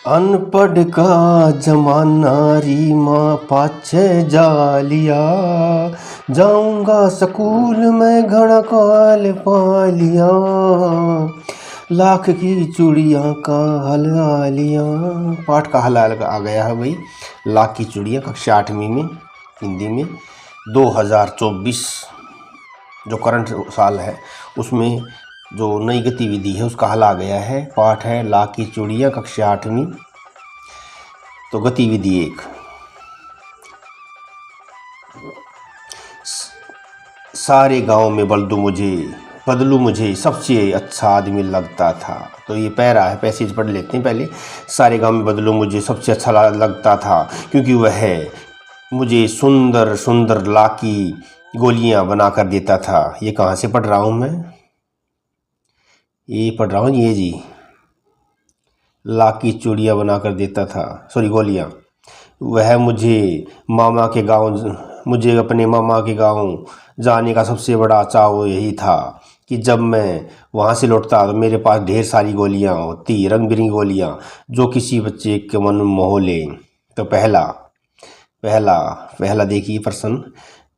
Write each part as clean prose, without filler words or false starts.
अनपढ़ का जमाना रीमा पाछे जा लिया, जाऊंगा स्कूल में घड़ा काल पा लिया, लाख की चूड़ियाँ का हल आ लिया। पाठ का हल आ गया है भाई। लाख की चूड़ियाँ कक्षा 8वीं में हिंदी में 2024 जो करंट साल है उसमें जो नई गतिविधि है उसका हल आ गया है। पाठ है लाख की चूड़ियाँ कक्षा 8वीं। तो गतिविधि 1, सारे गांव में बदलू मुझे सबसे अच्छा आदमी लगता था। तो ये पैरा है, पैसेज पढ़ लेते हैं पहले। सारे गांव में बदलू मुझे सबसे अच्छा लगता था क्योंकि वह मुझे सुंदर सुंदर लाख की गोलियां बना कर देता था। ये कहाँ से पढ़ रहा हूँ मैं? ये पढ़ रहा हूँ ये जी, लाख की चूड़ियाँ बना कर देता था, सॉरी गोलियाँ। वह मुझे अपने मामा के गांव जाने का सबसे बड़ा चाव यही था कि जब मैं वहाँ से लौटता तो मेरे पास ढेर सारी गोलियाँ होती, रंग बिरंगी गोलियाँ, जो किसी बच्चे के मन मोह ले। तो पहला पहला पहला देखिए प्रश्न,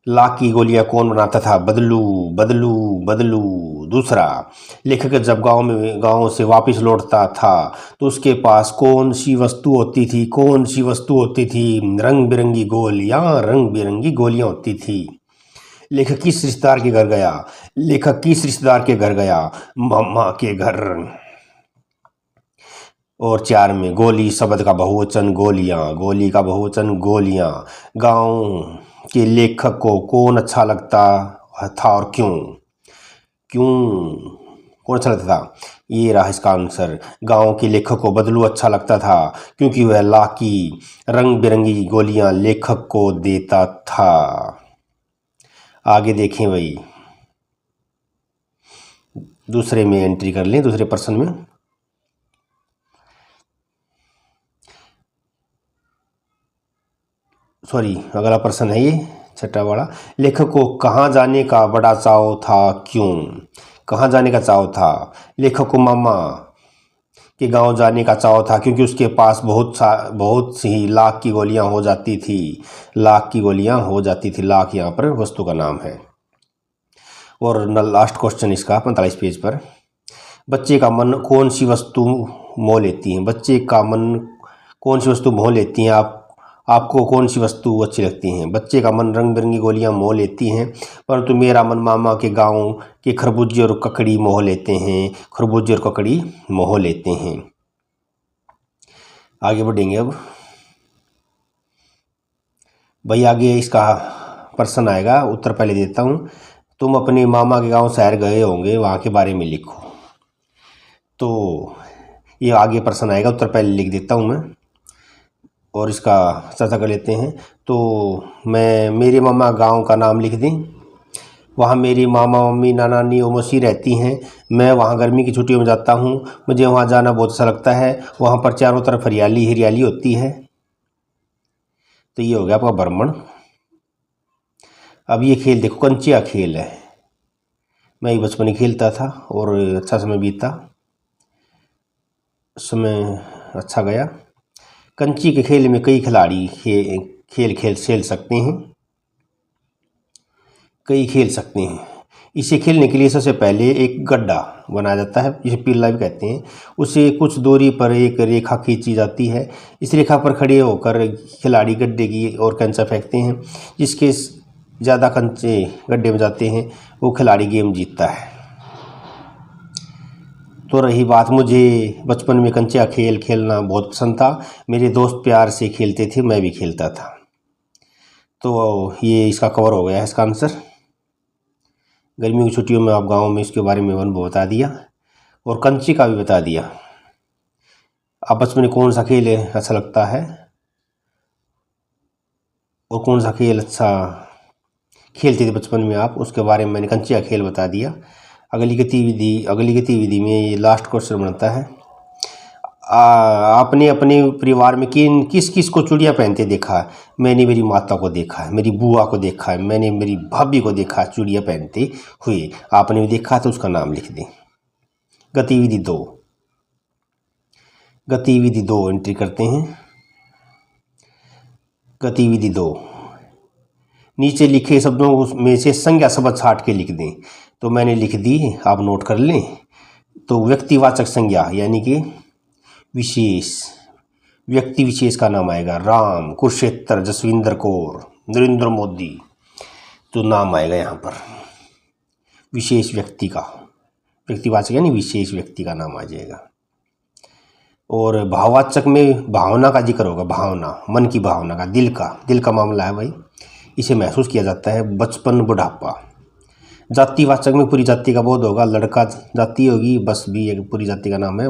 लाख की गोलियां कौन बनाता था? बदलू बदलू बदलू। दूसरा, लेखक जब गांव से वापस लौटता था तो उसके पास कौन सी वस्तु होती थी? कौन सी वस्तु होती थी? रंग बिरंगी गोलियां होती थी। लेखक किस रिश्तेदार के घर गया? लेखक किस रिश्तेदार के घर गया? मामा के घर। और 4 में, गोली शब्द का बहुवचन गोलियां, गोली का बहुवचन गोलियां। गांव के लेखक को कौन अच्छा लगता था और क्यों? क्यों कौन अच्छा लगता था? ये रहा इसका आंसर। गांव के लेखक को बदलू अच्छा लगता था क्योंकि वह लाख की रंग बिरंगी गोलियां लेखक को देता था। आगे देखें भाई, दूसरे में एंट्री कर लें, दूसरे प्रश्न में। सॉरी, अगला प्रश्न है ये छठा वाला। लेखक को कहाँ जाने का बड़ा चाव था? क्यों? कहाँ जाने का चाव था? लेखक को मामा के गांव जाने का चाव था क्योंकि उसके पास बहुत सी लाख की गोलियां हो जाती थी। लाख की गोलियां हो जाती थी। लाख यहाँ पर वस्तु का नाम है। और लास्ट क्वेश्चन इसका 45 पेज पर, बच्चे का मन कौन सी वस्तु मोह लेती है? बच्चे का मन कौन सी वस्तु मोह लेती हैं? आपको कौन सी वस्तु अच्छी लगती हैं? बच्चे का मन रंग बिरंगी गोलियां मोह लेती हैं, परंतु मेरा मन मामा के गांव के खरबूजे और ककड़ी मोह लेते हैं। खरबूजे और ककड़ी मोह लेते हैं। आगे बढ़ेंगे अब भाई। आगे इसका प्रश्न आएगा, उत्तर पहले देता हूँ। तुम अपने मामा के गांव शहर गए होंगे, वहाँ के बारे में लिखो। तो ये आगे प्रश्न आएगा, उत्तर पहले लिख देता हूँ मैं और इसका चर्चा कर लेते हैं। तो मैं मेरे मामा गांव का नाम लिख दें। वहाँ मेरी मामा मम्मी नाना नानी और मौसी रहती हैं। मैं वहाँ गर्मी की छुट्टियों में जाता हूँ। मुझे वहाँ जाना बहुत अच्छा लगता है। वहाँ पर चारों तरफ हरियाली हरियाली होती है। तो ये हो गया आपका भ्रमण। अब ये खेल देखो, कंचिया खेल है। मैं ये बचपन में खेलता था और अच्छा समय बीता, समय अच्छा गया। कंची के खेल में कई खिलाड़ी खेल सकते हैं, कई खेल सकते हैं। इसे खेलने के लिए सबसे पहले एक गड्ढा बनाया जाता है, जिसे पिल्ला भी कहते हैं। उसे कुछ दूरी पर एक रेखा खींची जाती है। इस रेखा पर खड़े होकर खिलाड़ी गड्ढे की ओर कंचा फेंकते हैं। जिसके ज़्यादा कंचे गड्ढे में जाते हैं वो खिलाड़ी गेम जीतता है। तो रही बात, मुझे बचपन में कंचा खेल खेलना बहुत पसंद था। मेरे दोस्त प्यार से खेलते थे, मैं भी खेलता था। तो ये इसका कवर हो गया है इसका आंसर। गर्मी की छुट्टियों में आप गांव में इसके बारे में अनुभव बता दिया और कंची का भी बता दिया। आपस में कौन सा खेल अच्छा लगता है और कौन सा खेल अच्छा खेलते थे बचपन में आप, उसके बारे में मैंने कंची का खेल बता दिया। अगली गतिविधि में ये लास्ट क्वेश्चन बनता है। आपने अपने परिवार में किस किस को चूड़ियाँ पहनते देखा है? मैंने मेरी माता को देखा है, मेरी बुआ को देखा है, मैंने मेरी भाभी को देखा है चूड़ियाँ पहनते हुए। आपने भी देखा तो उसका नाम लिख दें। गतिविधि 2, गतिविधि 2 एंट्री करते हैं। गतिविधि 2, नीचे लिखे शब्दों में से संज्ञा शब्द छाट के लिख दें। तो मैंने लिख दी, आप नोट कर लें। तो व्यक्तिवाचक संज्ञा यानी कि विशेष, व्यक्ति विशेष का नाम आएगा। राम, कुरुक्षेत्र, जसविंदर कौर, नरेंद्र मोदी, तो नाम आएगा यहाँ पर विशेष व्यक्ति का। व्यक्तिवाचक यानी विशेष व्यक्ति का नाम आ जाएगा। और भाववाचक में भावना का जिक्र होगा। भावना, मन की भावना का, दिल का मामला है भाई, इसे महसूस किया जाता है। बचपन, बुढ़ापा। जातिवाचक में पूरी जाति का बोध होगा। लड़का जाति होगी, बस भी एक पूरी जाति का नाम है।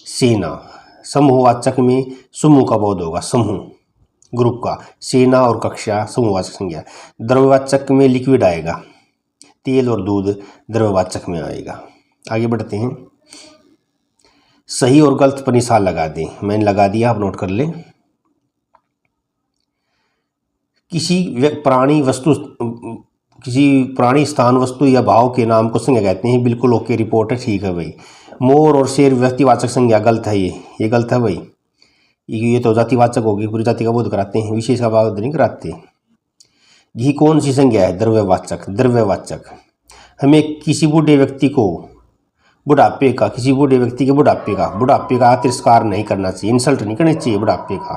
सेना। समूहवाचक में समूह का बोध होगा, समूह, ग्रुप का। सेना और कक्षा समूहवाचक संज्ञा। द्रव्यवाचक में लिक्विड आएगा। तेल और दूध द्रव्यवाचक में आएगा। आगे बढ़ते हैं। सही और गलत पर निशान लगा दें। मैंने लगा दिया, आप नोट कर लें। किसी प्राणी, स्थान, वस्तु या भाव के नाम को संज्ञा कहते हैं। बिल्कुल ओके, रिपोर्ट है, ठीक है भाई। मोर और शेर व्यक्तिवाचक संज्ञा, गलत है ये गलत है भाई। ये तो जातिवाचक होगी, पूरी जाति का बोध कराते हैं, विशेष का बोध नहीं कराते। घी कौन सी संज्ञा है? द्रव्यवाचक। हमें किसी बूढ़े व्यक्ति के बुढ़ापे का तिरस्कार नहीं करना चाहिए, इंसल्ट नहीं करनी चाहिए बुढ़ापे का।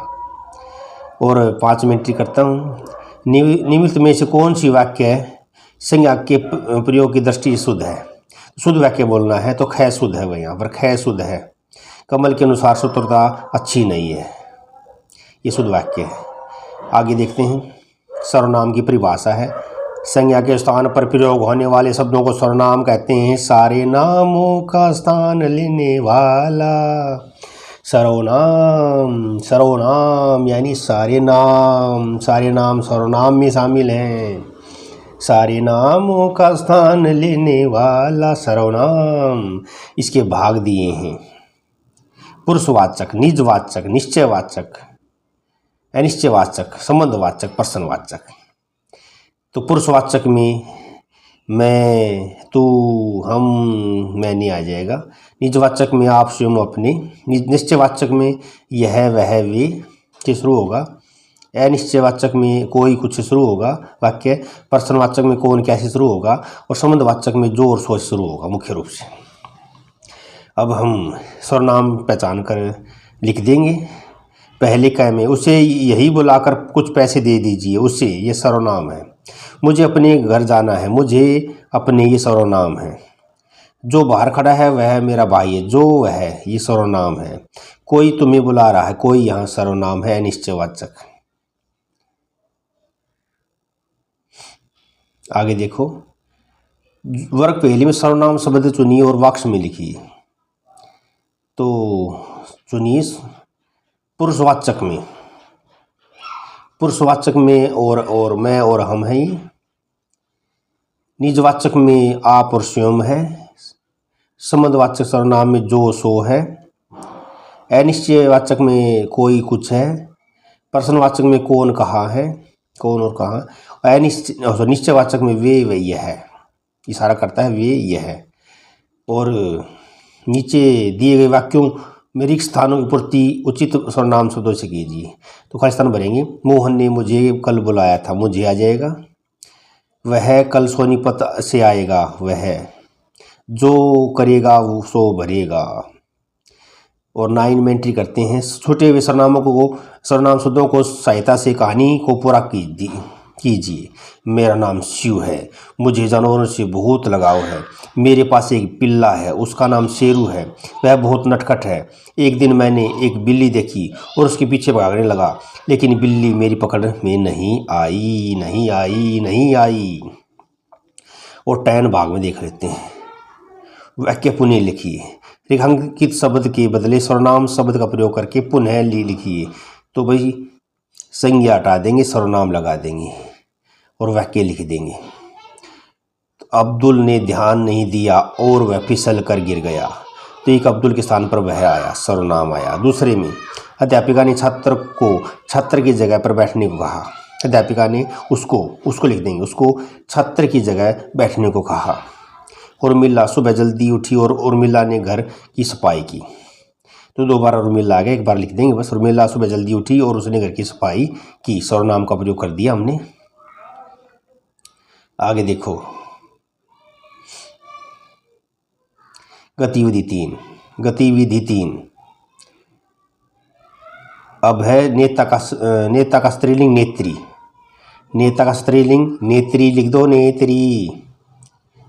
और 5 में एंट्री करता हूँ। निम्नलिखित में से कौन सी वाक्य संज्ञा के प्रयोग की दृष्टि शुद्ध है? शुद्ध वाक्य बोलना है तो ख शुद्ध है भाई, यहाँ पर ख शुद्ध है। कमल के अनुसार शत्रुता अच्छी नहीं है, ये शुद्ध वाक्य है। आगे देखते हैं। सर्वनाम की परिभाषा है। संज्ञा के स्थान पर प्रयोग होने वाले शब्दों को सर्वनाम कहते हैं। सारे नामों का स्थान लेने वाला सर्वनाम यानी सारे नाम सर्वनाम में शामिल हैं। सारे नामों का स्थान लेने वाला सर्वनाम। इसके भाग दिए हैं। पुरुषवाचक, निजवाचक, निश्चयवाचक, अनिश्चयवाचक, संबंधवाचक, प्रश्नवाचक। तो पुरुषवाचक में मैं, तू, हम, मैंने आ जाएगा। निजवाचक में आप, स्वयं, अपने। निश्चयवाचक में यह, वह, वे से शुरू होगा। अनिश्चयवाचक में कोई कुछ से शुरू होगा वाक्य। प्रश्नवाचक में कौन कैसे शुरू होगा। और संबंधवाचक में जो और सो से शुरू होगा मुख्य रूप से। अब हम सर्वनाम पहचान कर लिख देंगे। पहले क में उसे यही बुलाकर कुछ पैसे दे दीजिए, उसे, ये सर्वनाम है। मुझे अपने घर जाना है, मुझे अपने, ये सर्वनाम है। जो बाहर खड़ा है वह मेरा भाई है, जो वह, ये सर्वनाम है। कोई तुम्हें बुला रहा है, कोई यहाँ सर्वनाम है, अनिश्चयवाचक। आगे देखो। वर्ग पहले में सर्वनाम शब्द चुनिए और वाक्य में लिखिए। तो चुनिए पुरुषवाचक में और मैं और हम हैं। निजवाचक में आप और स्वयं है। संबंधवाचक सर्वनाम में जो सो है। अनिश्चयवाचक में कोई कुछ है। प्रश्नवाचक में कौन कहाँ है, कौन और कहाँ। निश्चयवाचक में वे, वही है, इशारा करता है वे, यह है। और नीचे दिए गए वाक्यों में रिक्त स्थानों की पूर्ति उचित सर्वनाम शब्दों से कीजिए। तो खाली स्थान भरेंगे। मोहन ने मुझे कल बुलाया था, मुझे आ जाएगा। वह कल सोनीपत से आएगा, वह। जो करेगा वो सो भरेगा। और 9 में एंट्री करते हैं। छोटे हुए सर्वनाम शब्दों को सहायता से कहानी को पूरा कीजिए। मेरा नाम शिव है, मुझे जानवरों से बहुत लगाव है। मेरे पास एक पिल्ला है, उसका नाम शेरू है, वह बहुत नटखट है। एक दिन मैंने एक बिल्ली देखी और उसके पीछे भागने लगा, लेकिन बिल्ली मेरी पकड़ में नहीं आई। और 10 भाग में देख लेते हैं। वाक्य पुनः लिखिए। रेखांकित शब्द के बदले सर्वनाम शब्द का प्रयोग करके पुनः लिखिए। तो भाई संज्ञा हटा देंगे, सर्वनाम लगा देंगे और वाक्य लिख देंगे। तो अब्दुल ने ध्यान नहीं दिया और वह फिसल कर गिर गया। तो एक अब्दुल के स्थान पर वह आया, सर्वनाम आया। दूसरे में अध्यापिका ने छात्र को छात्र की जगह पर बैठने को कहा। अध्यापिका ने उसको लिख देंगे, उसको छात्र की जगह बैठने को कहा। उर्मिला सुबह जल्दी उठी और उर्मिला ने घर की सफाई की। तो दोबारा उर्मिला आ गया, एक बार लिख देंगे बस। उर्मिला सुबह जल्दी उठी और उसने घर की सफाई की। सर्वनाम का प्रयोग कर दिया हमने। आगे देखो, गतिविधि 3। गतिविधि 3 अब है नेता का स्त्रीलिंग नेत्री। नेता का स्त्रीलिंग नेत्री लिख दो, नेत्री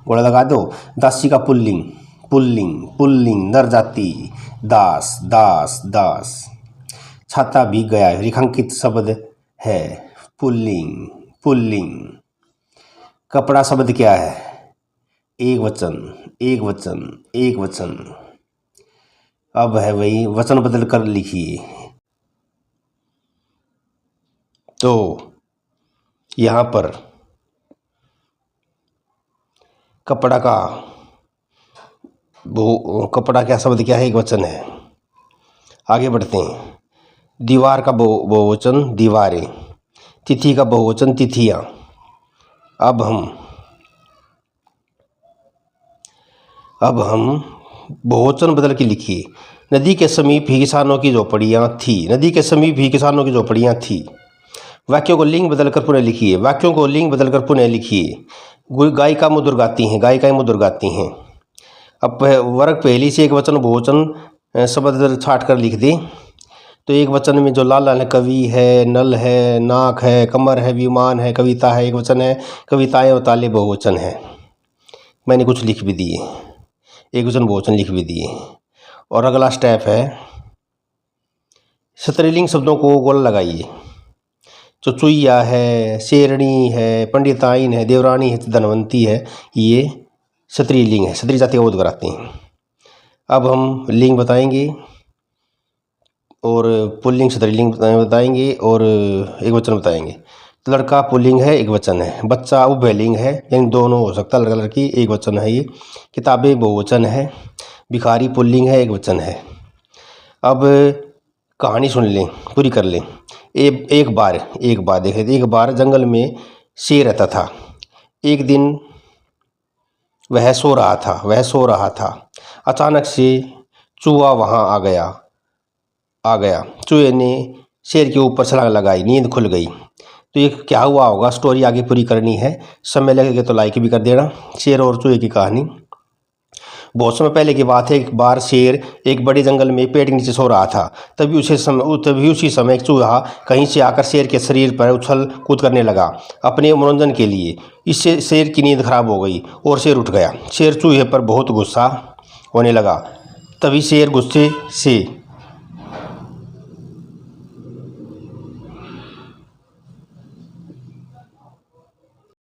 गोला लगा दो। दासी का पुल्लिंग पुल्लिंग पुल्लिंग नर जाति दास दास दास। छाता भीग गया रेखांकित शब्द है पुल्लिंग पुल्लिंग। कपड़ा शब्द क्या है? एक वचन एक वचन एक वचन। अब है वही वचन बदल कर लिखिए। तो यहाँ पर कपड़ा क्या शब्द क्या है? एक वचन है। आगे बढ़ते हैं। दीवार का बहुवचन दीवारें। तिथि का बहुवचन तिथियां। अब हम बहुवचन बदल के लिखिए। नदी के समीप ही किसानों की झोपड़ियाँ थी। नदी के समीप ही किसानों की झोपड़ियाँ थी। वाक्यों को लिंग बदलकर पुनः लिखिए। वाक्यों को लिंग बदलकर पुनः लिखिए। गायिका मधुर गाती हैं। गायिकाएं मधुर गाती हैं। अब वर्ग पहली से एक वचन बहुवचन शब्द छाट कर लिख दें। तो एक वचन में जो लाल लाल है, कवि है, नल है, नाक है, कमर है, विमान है, कविता है, एक वचन है। कविताएं और ताले बहुवचन है। मैंने कुछ लिख भी दिए, एक वचन बहुवचन लिख भी दिए। और अगला स्टेप है स्त्रीलिंग शब्दों को गोल लगाइए। चुचुइया है, शेरणी है, पंडिताइन है, देवरानी है, धनवंती है, ये स्त्रीलिंग है। स्त्री जाति का बोध कराते हैं। अब हम लिंग बताएंगे और पुल्लिंग स्त्रीलिंग बताएंगे और एक वचन बताएंगे। लड़का पुल्लिंग है, एक वचन है। बच्चा उभयलिंग है, यानी दोनों हो सकता है, लड़का लड़की, एक वचन है ये। किताबें बहुवचन है। भिखारी पुल्लिंग है, एक वचन है। अब कहानी सुन लें, पूरी कर लें। एक बार देखें। एक बार जंगल में शेर रहता था। एक दिन वह सो रहा था। अचानक से चूहा वहाँ आ गया। चूहे ने शेर के ऊपर छलांग लगाई, नींद खुल गई। तो ये क्या हुआ होगा, स्टोरी आगे पूरी करनी है। समय लगेगा तो लाइक भी कर देना। शेर और चूहे की कहानी बहुत समय पहले की बात है। एक बार शेर एक बड़े जंगल में पेड़ के नीचे सो रहा था। तभी उसी समय एक चूहा कहीं से आकर शेर के शरीर पर उछल कूद करने लगा अपने मनोरंजन के लिए। इससे शेर की नींद खराब हो गई और शेर उठ गया। शेर चूहे पर बहुत गुस्सा होने लगा। तभी शेर गुस्से से